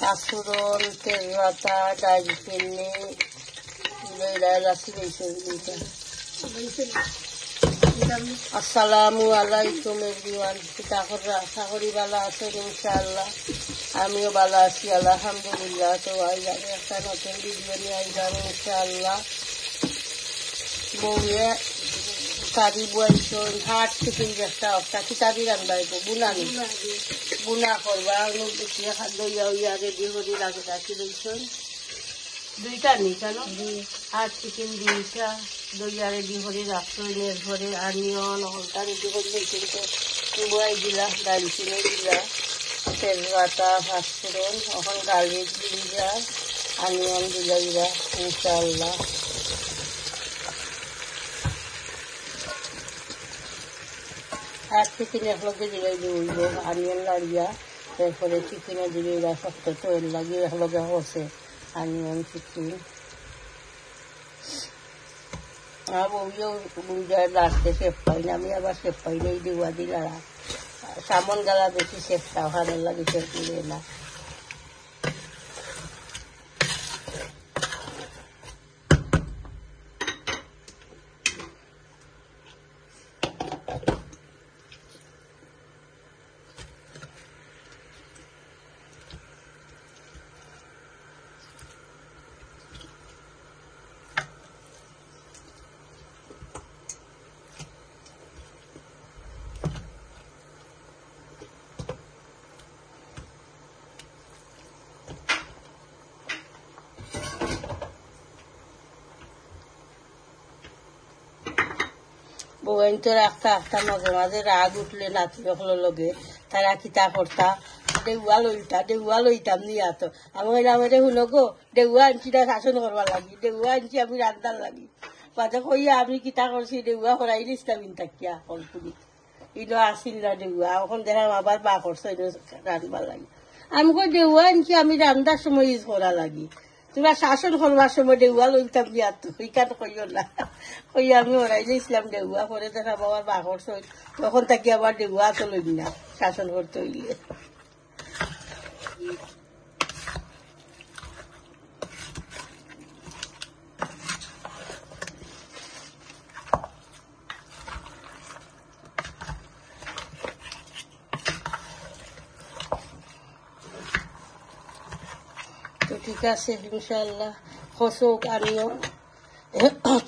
পাঁচফোড়ন, তেজপাতা, দারচিনি, আসসালামু আলাইকুম এভরিওয়ান। চাকরি ভালো আছেন ইনশাআল্লাহ, আমিও ভালো আছি আলহামদুলিল্লাহ। তো আজ আমি একটা নতুন ভিডিও নিয়ে আসলাম ইনশাআল্লাহ। বউয়ে কারি বলছো হাট থেকে একটা কিতাবি রান্নাইব বুনা করবা লইয়া উইয়া রেডি করে রাখি লইছন দুইটা নি কেন হাট চিকেন দুইটা দইয়া রেডি করে রাখছো এর ঘরে আনিয়ন হলটা রেডি করে লইছে বয়াই দিলা দারচিনি দিলা তেজপাতা পাঁচফোড়ন এখন গার্লিক দিলা আনিয়ন দিলা দিলা ইনশাআল্লাহ। আর চিকেন একলগে দিলাই দিব আনিয়ন লাড়িয়া তারপরে চিকেনে দিলে শক্ত তৈরি লাগিয়ে একলগে হচ্ছে আনিয়ন চিকেন। আর বউও বুঝার লাস্টে শেফ পাই না, আমি আবার শেফ পাই না, এই দেওয়া দিলারা সামন গালা বেশি শেফটা ভালো লাগে শেফ দিলে না। বউন তো রাখতা মাঝে মাঝে রাগ উঠলে নাতি সকলের লগে তারা কিতা করতা দেউয়া লইতাম নিয়া তো আমি আমার শুনো গো দেউয়া আনছি না শাসন করবার লাগি, দেউয়া আনছি আমি রান্ধার লাগি মাঝে কইয়া আমি কিতা করছি দেউয়া করাই নিছিলাম ইনতাকিয়া কলপুরি ইনো আসিল না দেউয়া এখন দেখলাম আবার বা করছো রান্ধার লাগি। আমি কই দেউয়া আনছি আমি রান্ধার সময় ইউজ করা লাগি, তোমরা শাসন করবার সময় দেউয়া লইতাম দিয়া তো ইকান কইও না কই আমি ওরাই ইসলাম দেউয়া করে দেখা বাবার বাঘর সই তখন তাকে আবার দেউয়া তো লইবি না শাসন করতে হইলে। তো ঠিক আছে ইনশাআল্লাহ খসক আনিও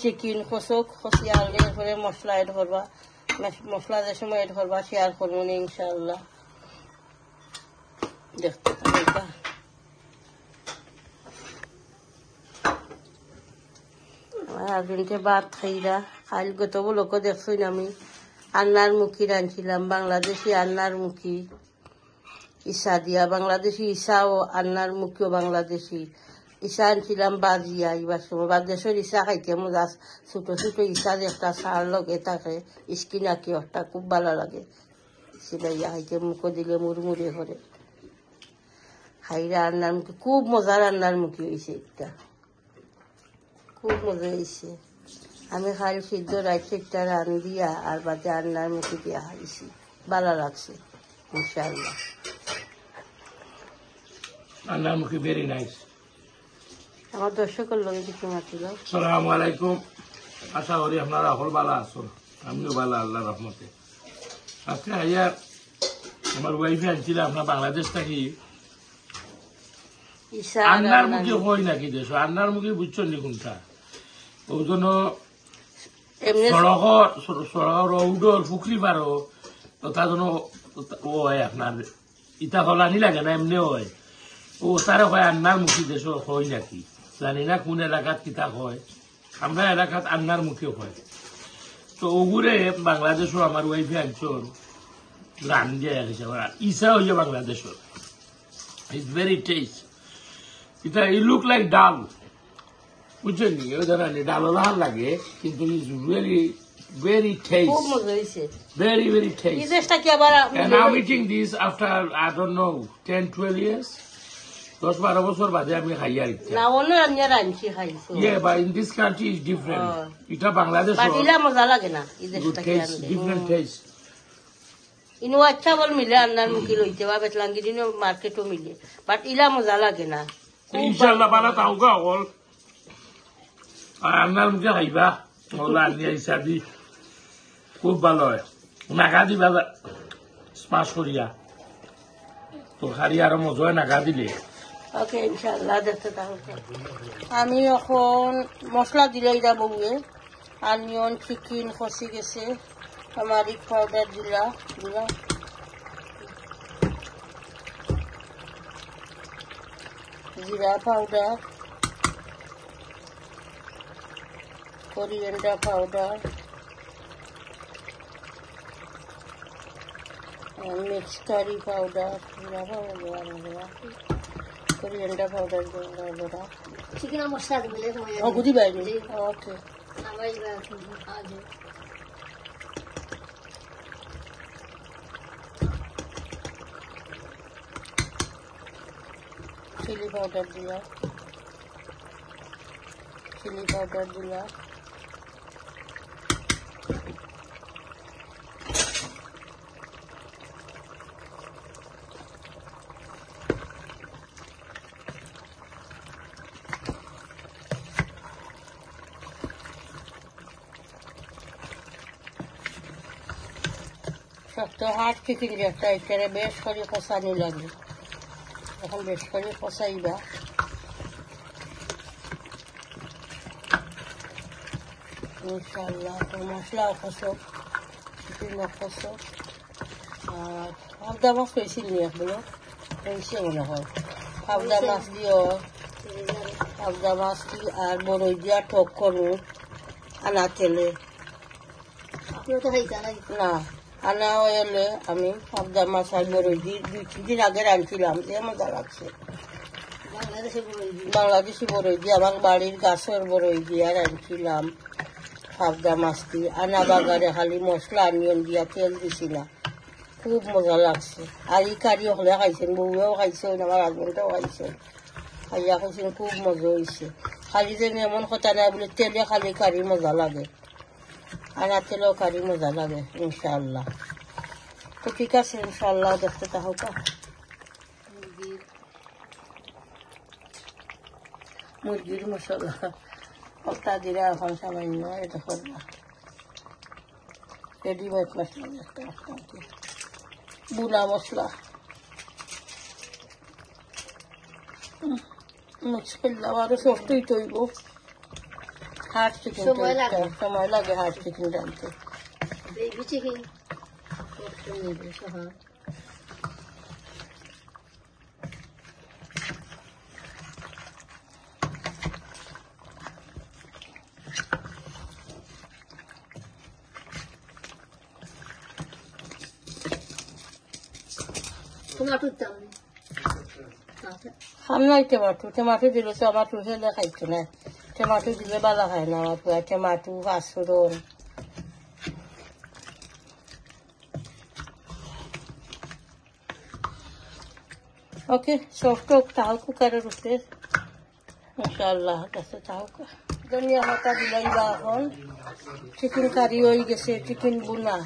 চিকেন খসক খসি আনলে এরপরে মশলা এড করবা, মশলা যে সময় এড করবা শেয়ার করবো না ইনশাআল্লাহ। দেখতে পারবা আমার হাজবেন্ডে ভাত খাইরা খাইল গত বলোকে দেখছই আমি আন্নার মুখি রাঁধছিলাম, বাংলাদেশি আন্নার মুখি ইসা দিয়া, বাংলাদেশি ইসা ও আন্নার মুখিও বাংলাদেশি ইসা আনছিলাম বাজিয়া এবার সময় বাদেশের ইসা খাইতে মজা ছোট ছোট ইসা যে একটা সার লগে থাকে স্কিনাকি একটা খুব ভালো লাগে সিলাইয়া খাইতে মুখো দিলে মুড়মুড়ে করে খাইরা রান্নার মুখি খুব মজা রান্নার মুখি হয়েছে একটা খুব মজা হয়েছে। আমি খাই সিদ্ধ রাইছে একটা রান দিয়া আর বাদে রান্নার মুখি দিয়া খাইছি ভালো লাগছে ইনশাআল্লাহ। রান্নার মুখি ভেরি নাইস। আমার দর্শকের লোক কিছু মাতিল আসসালামু আলাইকুম, আশা করি আপনারা সকল ভালো আছেন, আমিও ভালো আল্লাহ রহমতে। আজকে আইয়া আমার ওয়াইফে আনছিল আপনার বাংলাদেশ থাকি আন্নার মুখি হয় নাকি দেশ আন্নার মুখি বুঝছেন নি কোনটা ওই জন্য সড়ক রৌডর পুকুরি পারো তো তার জন্য ও হয় আপনার ইটা হলানি লাগে না এমনি হয় ও তারা হয় আন্নার মুখি দেশ হয় নাকি জানি না কোন এলাকাত কিতা হয়, আমরা এলাকাত আন্নার মুখে হয়। তো ওগুরে বাংলাদেশও আমার ওয়াইফে আনছন রান দিয়ে ইসা হইয়া বাংলাদেশর ইটস ভেরি টেস্ট। এটা ই লুক লাইক ডাল বুঝছেন নি ও জানি ডাল লাল লাগে কিন্তু it's really very taste, very taste. And I'm eating this after I don't know 10-12 years. 10-12 বছর বাদে আমি খাইয়া ইচ্ছা না অন্য আমি রাঁধছি খাইছো। Yeah, but in this country is different. এটা বাংলাদেশ বাটিলা মজা লাগে না এই দেশটা different taste. ইনো আচ্ছা বল মিলে আন্নার মুখি লইতে বা বেতলাঙ্গিরিনো মার্কেটও মিলে বাট ইলা মজা লাগে না ইনশাল্লাহ বালা তাও গা হল আন্নার মুখে খাইবা ওলা আনিয়া ইসাদি খুব ভালো হয় নাগা দিবা স্মাশ করিয়া তরকারি আরো মজা হয় নাগা দিলে ওকে ইনশাল্লাহ দেখতে থাকো আমি এখন মশলা দিলে এটা বউয়ে অনিয়ন চিকেন খসি গেছে টার্মারিক পাউডার দিলাম জিরা powder coriander powder and mixed curry powder coriander powder chicken মশলা দিলে oh gudi bayni okay আমার আজ chili powder दिया শক্ত হাট চিকেন যেটা এখানে বেশ করে কষানি লাগে এখন বেশ করে কষাইবা ইনশাআল্লাহ তো মশলাও কষো চিকেনও কষো আর পাবদা মাছ পেয়েছিল নি এগুলো পেয়েছে মনে হয় পাবদা মাছ দিও পাবদা মাছ দি আর বড়ই দিয়া টক করু আনা তেলে আপনিও তো খাইতা নাই না আনা এলে আমি পাবদা মাছ আর বড়ই দি 2-3 দিন আগে রাঁধছিলাম যে মজা লাগছে বাংলাদেশি বড়ই দিয়ে আমার বাড়ির গাছের বড়ই দিয়া রাঁধছিলাম পাবদা মাছ দিয়ে আনা বাগারে খালি মশলা অনিয়ন দিয়া তেল দিছি না খুব মজা লাগছে আর এই কারি হলে খাইছেন বউয়েও খাইছে আমার হাজবেন্ডও খাইছে খাইয়া খাইছেন খুব মজা হয়েছে খালি যে এমন কথা নাই বলে তেলে খালি কারি মজা লাগে আনা তেলেও কারি মজা লাগে ইনশাআল্লাহ তো ঠিক আছে ইনশাআল্লাহ দেখতে থাকা মুরগির মশলা কটা দিলে এখন সামান্য এটা করবা রেডিমেড মশলা একটা বুনা মশলা মিক্স করলাম আরো সফটই তৈব হার্ড চিকেন সময় লাগে হার্ড চিকেন রাঁধতে বেবি চিকেন টমাটো দাম সামনে টমাটো দিলে টমাটো হেলে খাইতো না টমাটো দিলে ভালো হয় না আমার পুরা টমাটো পাঁচফোড়ন ওকে সফট তাও কুকারের উপরে ইনশাআল্লাহ কাছে তাও ধনিয়া পাতা দিলাই বা এখন চিকেন কারি হয়ে গেছে চিকেন বুনা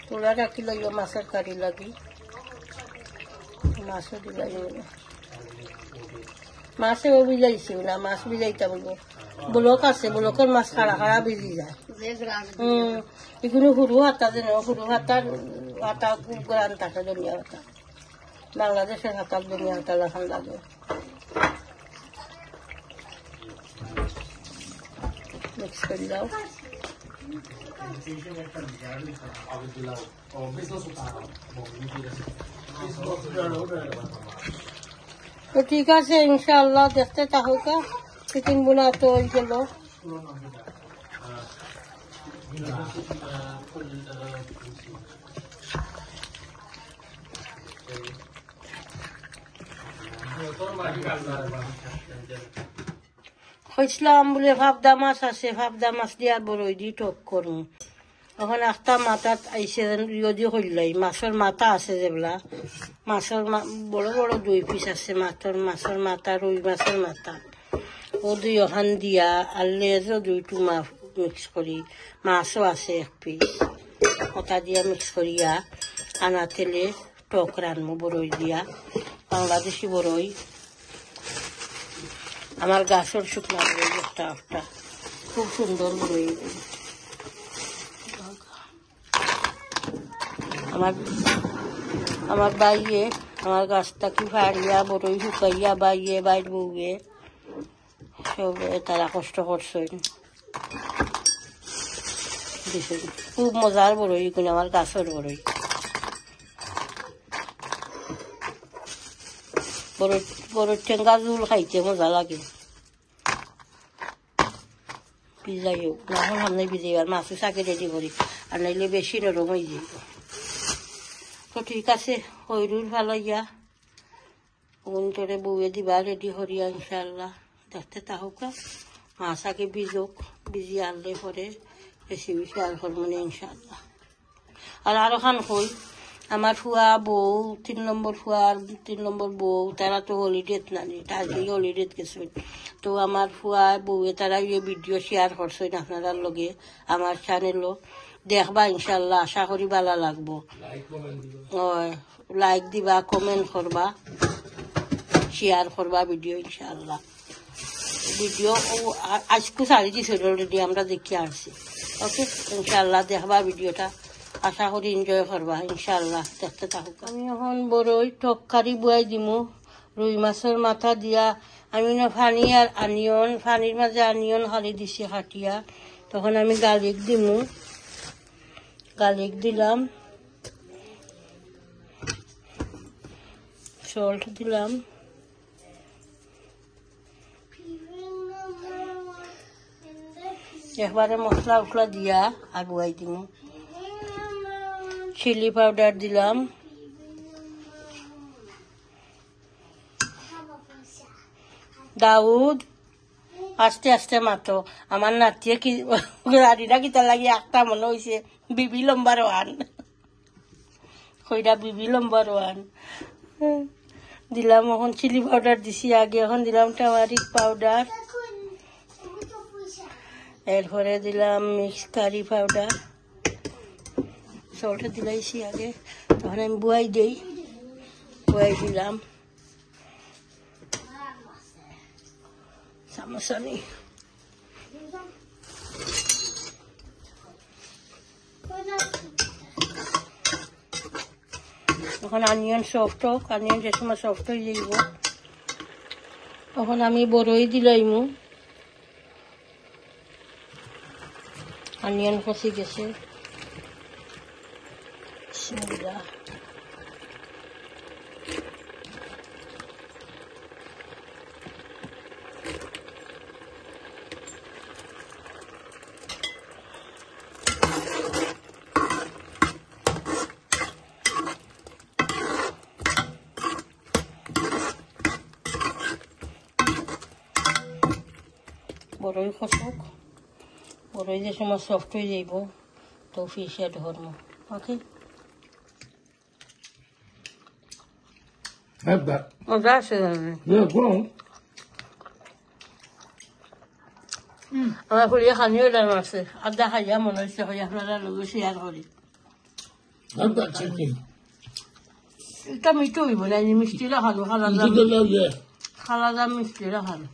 তোলা রাখি লইও মাছের কারি লাগি মাছও দিলাই মাছেও বিলাইছেও না মাছ বিলাইতা বলবো ব্লক আছে ব্লকের মাছ খাড়া খাড়া বেজি যায় এগুলো সরু হাতা যেন সরু হাতার হাতা খুব গ্রান থাকে ধনিয়া হাতা বাংলাদেশের হাতার ধনিয়া হাতা লাখান লাগে মিক্স করে দাও তো ঠিক আছে ইনশাআল্লাহ দেখতে থাকুক চিকেন বুনা তো হয়ে গেল কইছিলাম বলে ভাবদা মাছ আছে ভাবদা মাছ দিয়ে বড়ই দি টক করুন এখন একটা মাথাত আইসে যদি হইলাই মাছের মাথা আছে যেগুলা মাছের বড় বড় 2 পিস আছে মাছের মাথা রুই মাছের মাথা ও 2 ওখান দিয়া আর লেজও 2 টুমা মিক্স করি, মাছও আছে এক পিস, ওটা দিয়া মিক্স করিয়া আনা তেলে টক রানবো বড়ই দিয়া, বাংলাদেশি বড়ই, আমার গাছের শুকনা বড়ই একটা একটা, খুব সুন্দর বড়ই। আমার বাইয়ে আমার গাছটা কি ফাড়িয়া বড়ই শুকাইয়া বাইয়ে বাইর বউয়ে সব তারা কষ্ট করছে, খুব মজার বড়ই এগুলো আমার গাছের বড়ই। বড় টেঙ্গা জুল খাইতে মজা লাগে, ভিজাই হোক না হল সামনে ভিজাই আর মাছও চাকি রেডি করি, আর নাইলে বেশি নরম হয়ে যাইব। তো ঠিক আছে, হইরুর ভালো ইয়া তোরে বউয়ে দিবা রেডি করিয়া ইনশাল্লাহ, দেখতে তাহকা মাছ আগে ভিজোক, ভিজিয়ে আনলে পরে রেসিপি শেয়ার করবো না ইনশাল্লাহ। আর আরো খান কই আমার ফুয়া বউ 3 নম্বর ফুয়া আর 3 নম্বর বউ তারা তো হলিডেত নানি, আজকে হলিডেত গেছে, তো আমার ফুয়া বউয়ে তারা ইয়ে ভিডিও শেয়ার করছেন আপনারা লগে আমার চ্যানেলও, দেখবা ইনশাল্লাহ, আশা করি ভালো লাগবো। লাইক দিবা, কমেন্ট করবা, শেয়ার করবা ভিডিও ইনশাল্লাহ। ভিডিও আজকে সারি দিছে অলরেডি, আমরা দেখি আসছি। ওকে ইনশাল্লাহ দেখবা ভিডিওটা, আশা করি এনজয় করবা ইনশাল্লাহ, দেখতে থাকুক। আমি এখন বড়ই তরকারি বুয়াই দিমু, রুই মাছের মাথা দিয়া আমি না ফানি আর আনিয়ন, ফানির মাঝে আনিয়ন হালি দিছি হাটিয়া, তখন আমি গার্লিক দিমু, গার্লিক দিলাম, সল্ট দিলাম, একবারে মশলা উঠলা দিয়া আগুয়াই দিমু, চিলি পাউডার দিলাম, দাউদ আস্তে আস্তে মাতো, আমার নাতিয়ে কি রাড়িটা কিতা লাগে একটা মনে হয়েছে বিবি নম্বর 1, কইরা বিবি নম্বর 1 দিলাম। এখন চিলি পাউডার দিছি আগে, এখন দিলাম টামারিক পাউডার, এরপরে দিলাম মিক্স কারি পাউডার, সল্ট দিলাইছি আগে, তখন আমি বুয়াই দিই, বুয়াই দিলাম চামচানি, এখন আনিয়ন সফট হোক, আনিয়ন যে সময় সফট হয়ে যাইব তখন আমি বড়ই দিলাইমু, আনিয়ন কষি গেছে, বিসমিল্লাহ, বড়ই খসুক, বড়ই যে সময় সফট হয়ে যাইব তো ফিশ অ্যাড করবো। ওকে Have that. মজা আছে Yeah, go on. আমার খুলিয়ে খানিও দাম আছে, আদা খাইয়া মনে হচ্ছে হয় আপনারা লোক শেয়ার করি। Have that chicken. এটা মিঠু হইব না, মিষ্টি রাখানো, খালা You দাম, did the love, yeah. খালা দাম মিষ্টি রাখানো,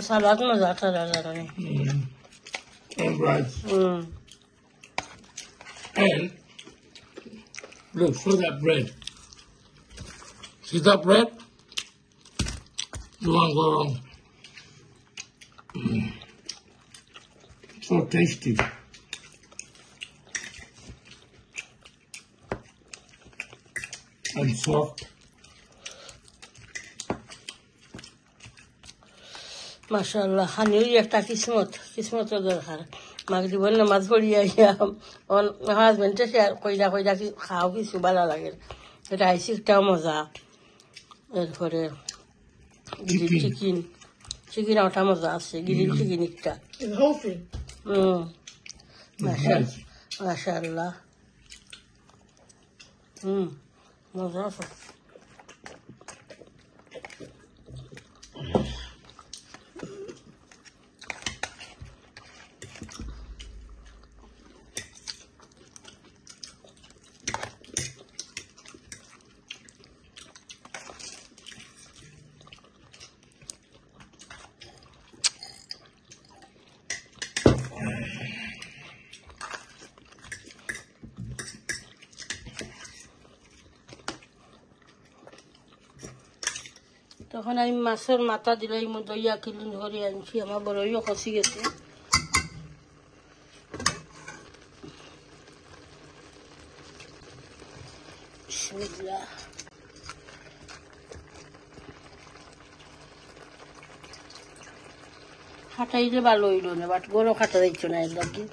সালাদ মজা তারা জানে। And rice. And look for that bread. See that bread? You won't go wrong. So tasty. And soft. মাশাআল্লাহ, হানিও একটা কিসমতের দরকার। মাগরিবের নামাজ পড়িয়া আমার হাজবেন্ডে শেয়ার কইরা কইরা কি খাও কিছু ভালো লাগে, রাইস একটাও মজা, এরপরে চিকেন ওটা মজা আছে, গ্রিল চিকেন একটা, মাশাআল্লাহ, মজা আছে। তখন আমি মাছের মাথা দিলে দইয়া ক্লিন করে আনছি, আমার বড়ইও খসি গেছে। বিসমিল্লাহ। খাটাইলে ভালো হইল না, বাট গরু খাটা দিচ্ছ না, এর লাগে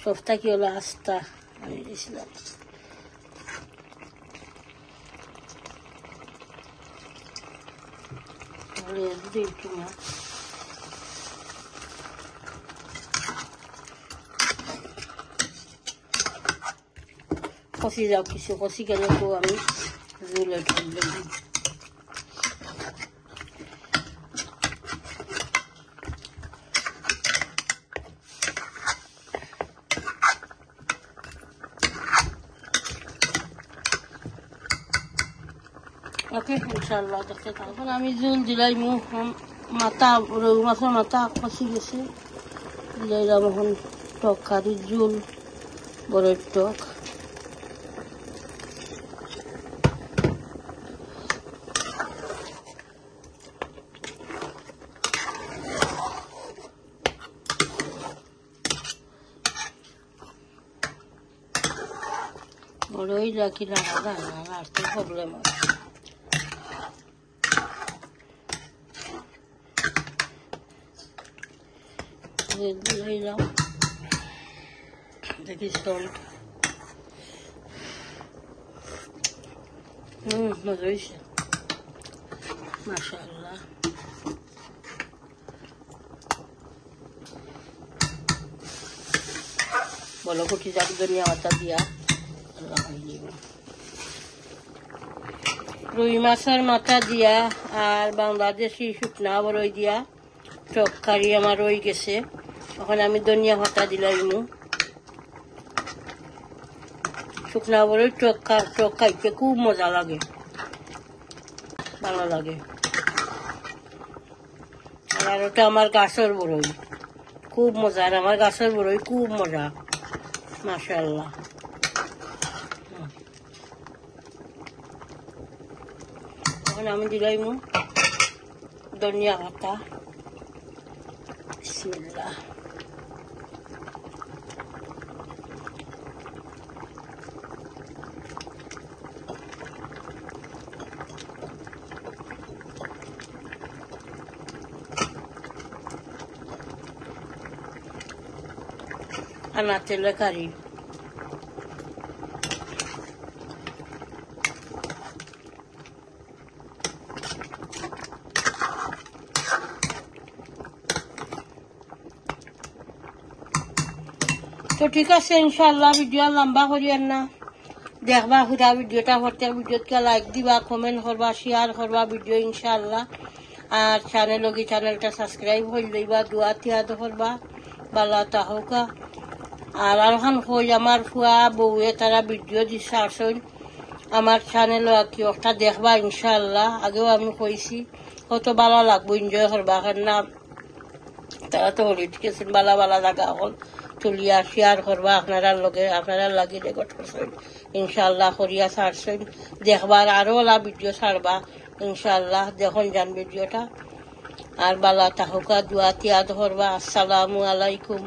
সস্তা কি হলো আস্তা আমি দিয়েছিলাম। কষি যাও কিছু, কষি গেলে তো আমি জুলে ঢাললে ওকে ইনশাল্লাহ দেখতে থাকুন। আমি জুল দিলাই মাথা রৌ মাছের মাথা কষি গেছে, দিলাইলাম এখন টক কারির জুল, বড়ের টক। বড়ই রাখি রাখা আর তো প্রবলেম আছে। দিলাম দেখি সল্ট, মজা হয়েছে মাশাআল্লাহ। বলো কুটি যাক ধনিয়া পাতা দিয়া রুই মাছের মাথা দিয়া আর বাংলাদেশি শুকনা বড়ই দিয়া টক কারি আমার রয়ে গেছে। এখন আমি ধনিয়া পাতা দিলাম। শুকনা বড়ই টক খাইতে খুব মজা লাগে, ভালো লাগে। আর ওটা আমার গাছের বড়ই, খুব মজা। আর আমার গাছের বড়ই খুব মজা মাশাআল্লাহ। এখন আমি দিলাম ধনিয়া পাতা। বিসমিল্লাহ। আনা তেলে কারি, তো ঠিক আছে ইনশাল্লাহ। ভিডিও লম্বা করিয়েন না, দেখবা পুরা ভিডিওটা। প্রত্যেক ভিডিওকে লাইক দিবা, কমেন্ট করবা, শেয়ার করবা ভিডিও ইনশাল্লাহ। আর চ্যানেলটা সাবস্ক্রাইব করে দিবা, দোয়া তিয়াদ করবা, বালা তাহকা। আর এখন হই আমার ফুয়া বউয়ে তারা ভিডিও দিচ্ছে আসল আমার চ্যানেল কি একটা দেখবা ইনশাল্লাহ। আগেও আমি কইছি, কত ভালো লাগবো, এনজয় করবা। না তারা তো হলি ঠিক আছে, বালা বালা জায়গা হল তুলিয়া শেয়ার করবা, আপনারা লাগে রেকর্ড করছেন ইনশাল্লাহ, করিয়া ছাড়ছেন দেখবার। আরো ওলা ভিডিও ছাড়বা ইনশাল্লাহ, দেখুন যান ভিডিওটা। আর বালা তাহকা দোয়া তিয়াদ করবা। আসসালামু আলাইকুম।